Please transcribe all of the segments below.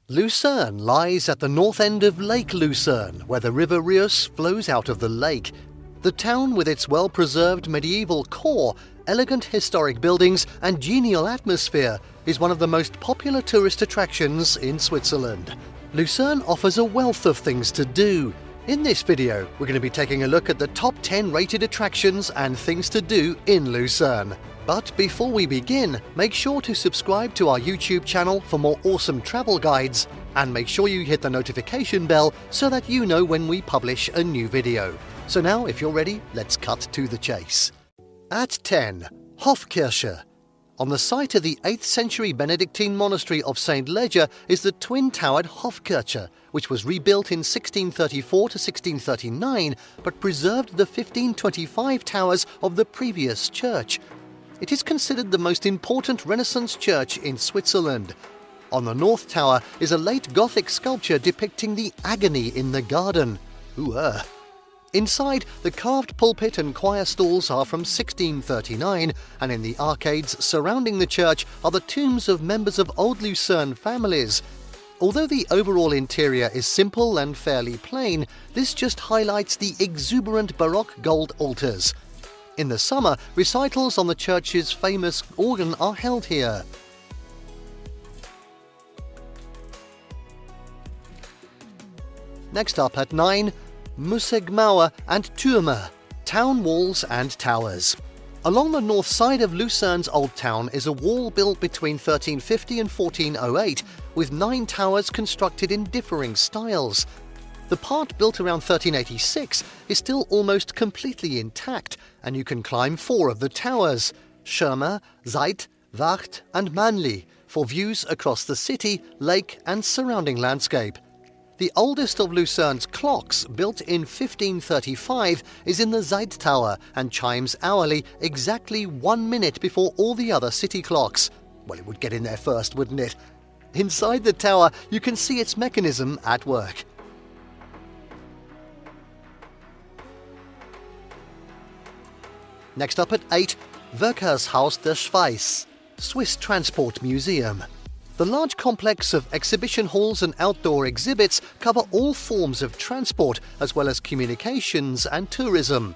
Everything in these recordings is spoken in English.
Lucerne lies at the north end of Lake Lucerne, where the river Reuss flows out of the lake. The town, with its well-preserved medieval core, elegant historic buildings and genial atmosphere, is one of the most popular tourist attractions in Switzerland. Lucerne offers a wealth of things to do. In this video, we're going to be taking a look at the top 10 rated attractions and things to do in Lucerne. But before we begin, make sure to subscribe to our YouTube channel for more awesome travel guides, and make sure you hit the notification bell so that you know when we publish a new video. So now, if you're ready, let's cut to the chase. At 10. Hofkirche. On the site of the 8th century Benedictine monastery of St. Leger is the twin-towered Hofkirche, which was rebuilt in 1634 to 1639, but preserved the 1525 towers of the previous church. It is considered the most important Renaissance church in Switzerland. On the north tower is a late Gothic sculpture depicting the agony in the garden. Inside, the carved pulpit and choir stalls are from 1639, and in the arcades surrounding the church are the tombs of members of Old Lucerne families. Although the overall interior is simple and fairly plain, this just highlights the exuberant Baroque gold altars. In the summer, recitals on the church's famous organ are held here. Next up at 9, Museggmauer and Türme, town walls and towers. Along the north side of Lucerne's old town is a wall built between 1350 and 1408, with 9 towers constructed in differing styles. The part built around 1386 is still almost completely intact, and you can climb 4 of the towers: Schirmer, Zeit, Wacht and Mannli, for views across the city, lake and surrounding landscape. The oldest of Lucerne's clocks, built in 1535, is in the Zeit Tower and chimes hourly exactly 1 minute before all the other city clocks. Well, it would get in there first, wouldn't it? Inside the tower, you can see its mechanism at work. Next up at 8, Verkehrshaus der Schweiz, Swiss Transport Museum. The large complex of exhibition halls and outdoor exhibits cover all forms of transport, as well as communications and tourism.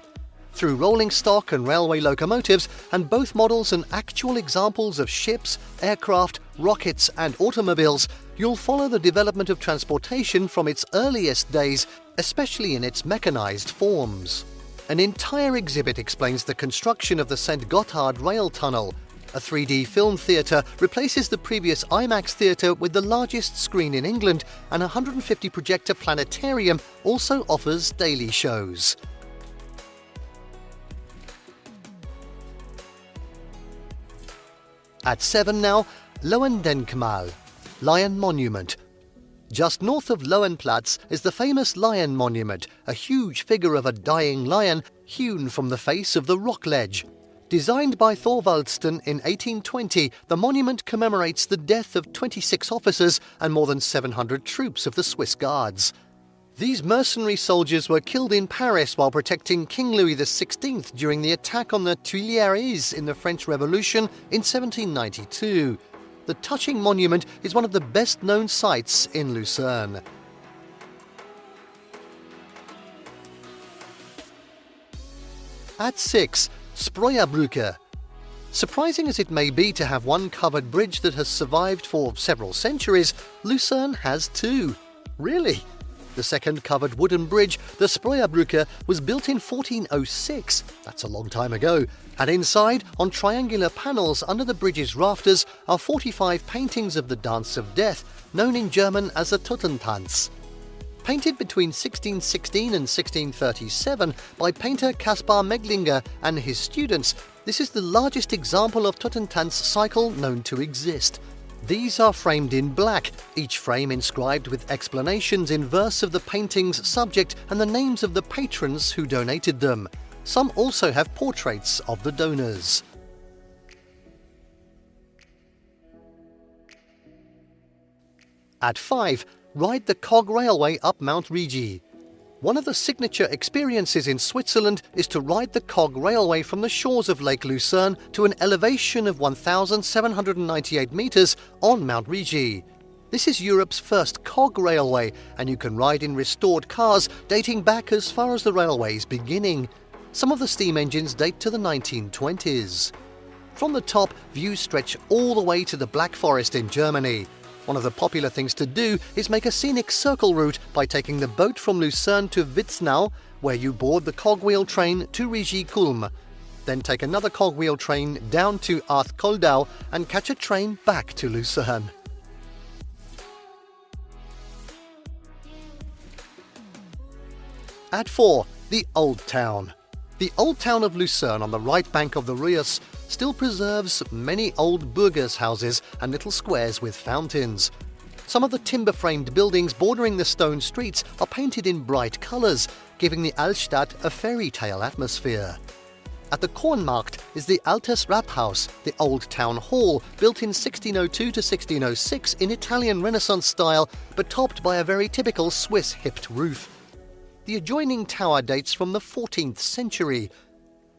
Through rolling stock and railway locomotives, and both models and actual examples of ships, aircraft, rockets and automobiles, you'll follow the development of transportation from its earliest days, especially in its mechanized forms. An entire exhibit explains the construction of the St. Gotthard rail tunnel. A 3D film theatre replaces the previous IMAX theatre with the largest screen in England, and a 150-projector planetarium also offers daily shows. At 7 now, Löwendenkmal, Lion Monument. Just north of Löwenplatz is the famous Lion Monument, a huge figure of a dying lion hewn from the face of the rock ledge. Designed by Thorvaldsen in 1820, the monument commemorates the death of 26 officers and more than 700 troops of the Swiss Guards. These mercenary soldiers were killed in Paris while protecting King Louis XVI during the attack on the Tuileries in the French Revolution in 1792. The touching monument is one of the best-known sites in Lucerne. At 6, Spreuerbrücke. Surprising as it may be to have one covered bridge that has survived for several centuries, Lucerne has 2. Really? The second covered wooden bridge, the Spreuerbrücke, was built in 1406. That's a long time ago. And inside, on triangular panels under the bridge's rafters, are 45 paintings of the Dance of Death, known in German as the Totentanz. Painted between 1616 and 1637 by painter Caspar Meglinger and his students, this is the largest example of Totentanz cycle known to exist. These are framed in black, each frame inscribed with explanations in verse of the painting's subject and the names of the patrons who donated them. Some also have portraits of the donors. At 5, ride the cog railway up Mount Rigi. One of the signature experiences in Switzerland is to ride the cog railway from the shores of Lake Lucerne to an elevation of 1,798 meters on Mount Rigi. This is Europe's first cog railway, and you can ride in restored cars dating back as far as the railway's beginning. Some of the steam engines date to the 1920s. From the top, views stretch all the way to the Black Forest in Germany. One of the popular things to do is make a scenic circle route by taking the boat from Lucerne to Witznau, where you board the cogwheel train to Rigi-Kulm. Then take another cogwheel train down to Arth-Koldau and catch a train back to Lucerne. At 4. The Old Town. The Old Town of Lucerne on the right bank of the Reuss still preserves many old burghers' houses and little squares with fountains. Some of the timber-framed buildings bordering the stone streets are painted in bright colours, giving the Altstadt a fairy tale atmosphere. At the Kornmarkt is the Altes Rathaus, the Old Town Hall, built in 1602 to 1606 in Italian Renaissance style, but topped by a very typical Swiss hipped roof. The adjoining tower dates from the 14th century.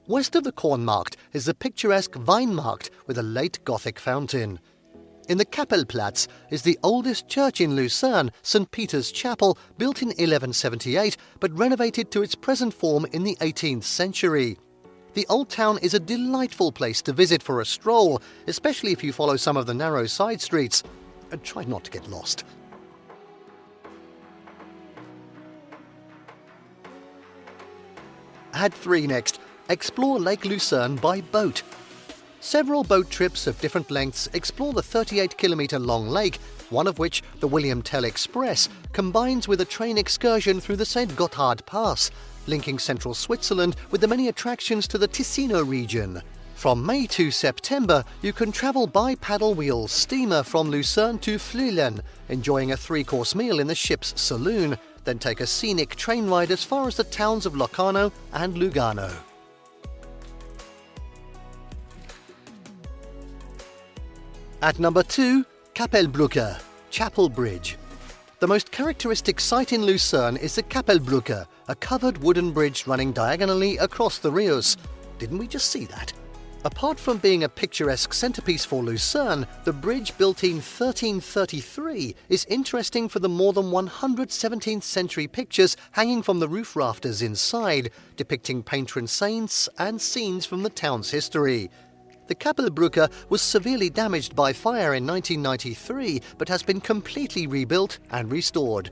West of the Kornmarkt is the picturesque Weinmarkt with a late Gothic fountain. In the Kapellplatz is the oldest church in Lucerne, St. Peter's Chapel, built in 1178 but renovated to its present form in the 18th century. The Old Town is a delightful place to visit for a stroll, especially if you follow some of the narrow side streets. Try not to get lost. At 3 next, explore Lake Lucerne by boat. Several boat trips of different lengths explore the 38-kilometre long lake, one of which, the William Tell Express, combines with a train excursion through the St. Gotthard Pass, linking central Switzerland with the many attractions to the Ticino region. From May to September, you can travel by paddle wheel steamer from Lucerne to Flüelen, enjoying a 3-course meal in the ship's saloon, then take a scenic train ride as far as the towns of Locarno and Lugano. At number 2, Kapellbrücke, Chapel Bridge. The most characteristic sight in Lucerne is the Kapellbrücke, a covered wooden bridge running diagonally across the Reuss. Didn't we just see that? Apart from being a picturesque centerpiece for Lucerne, the bridge, built in 1333, is interesting for the more than 100 17th century pictures hanging from the roof rafters inside, depicting patron saints and scenes from the town's history. The Kapellbrücke was severely damaged by fire in 1993, but has been completely rebuilt and restored.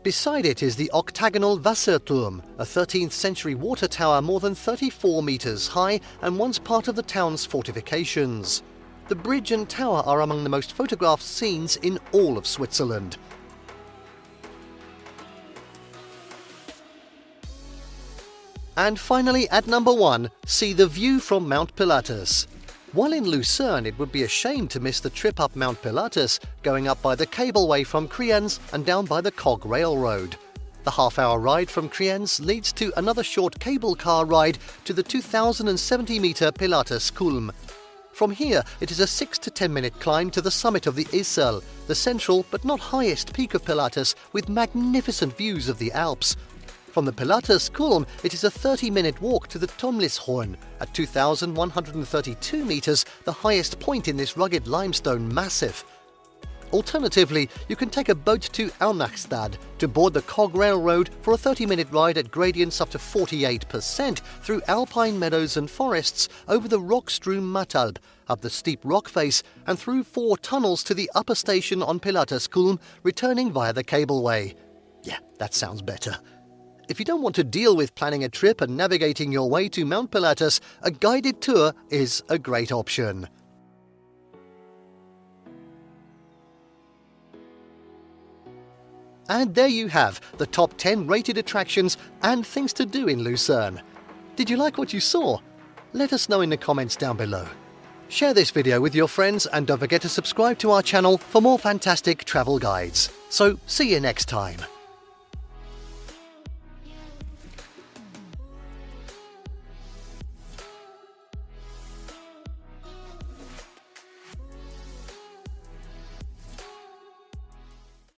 Beside it is the octagonal Wasserturm, a 13th century water tower more than 34 metres high and once part of the town's fortifications. The bridge and tower are among the most photographed scenes in all of Switzerland. And finally, at number 1, see the view from Mount Pilatus. While in Lucerne, it would be a shame to miss the trip up Mount Pilatus, going up by the cableway from Kriens and down by the Cog Railroad. The half-hour ride from Kriens leads to another short cable car ride to the 2,070-metre Pilatus Kulm. From here, it is a 6 to 10-minute climb to the summit of the Isel, the central but not highest peak of Pilatus, with magnificent views of the Alps. From the Pilatus Kulm, it is a 30-minute walk to the Tomlishorn at 2,132 metres, the highest point in this rugged limestone massif. Alternatively, you can take a boat to Alnachstad to board the Cog Railroad for a 30-minute ride at gradients up to 48% through alpine meadows and forests over the rock-strewn Mattalb, up the steep rock face and through 4 tunnels to the upper station on Pilatus Kulm, returning via the cableway. Yeah, that sounds better. If you don't want to deal with planning a trip and navigating your way to Mount Pilatus, a guided tour is a great option. And there you have the top 10 rated attractions and things to do in Lucerne. Did you like what you saw? Let us know in the comments down below. Share this video with your friends and don't forget to subscribe to our channel for more fantastic travel guides. So see you next time.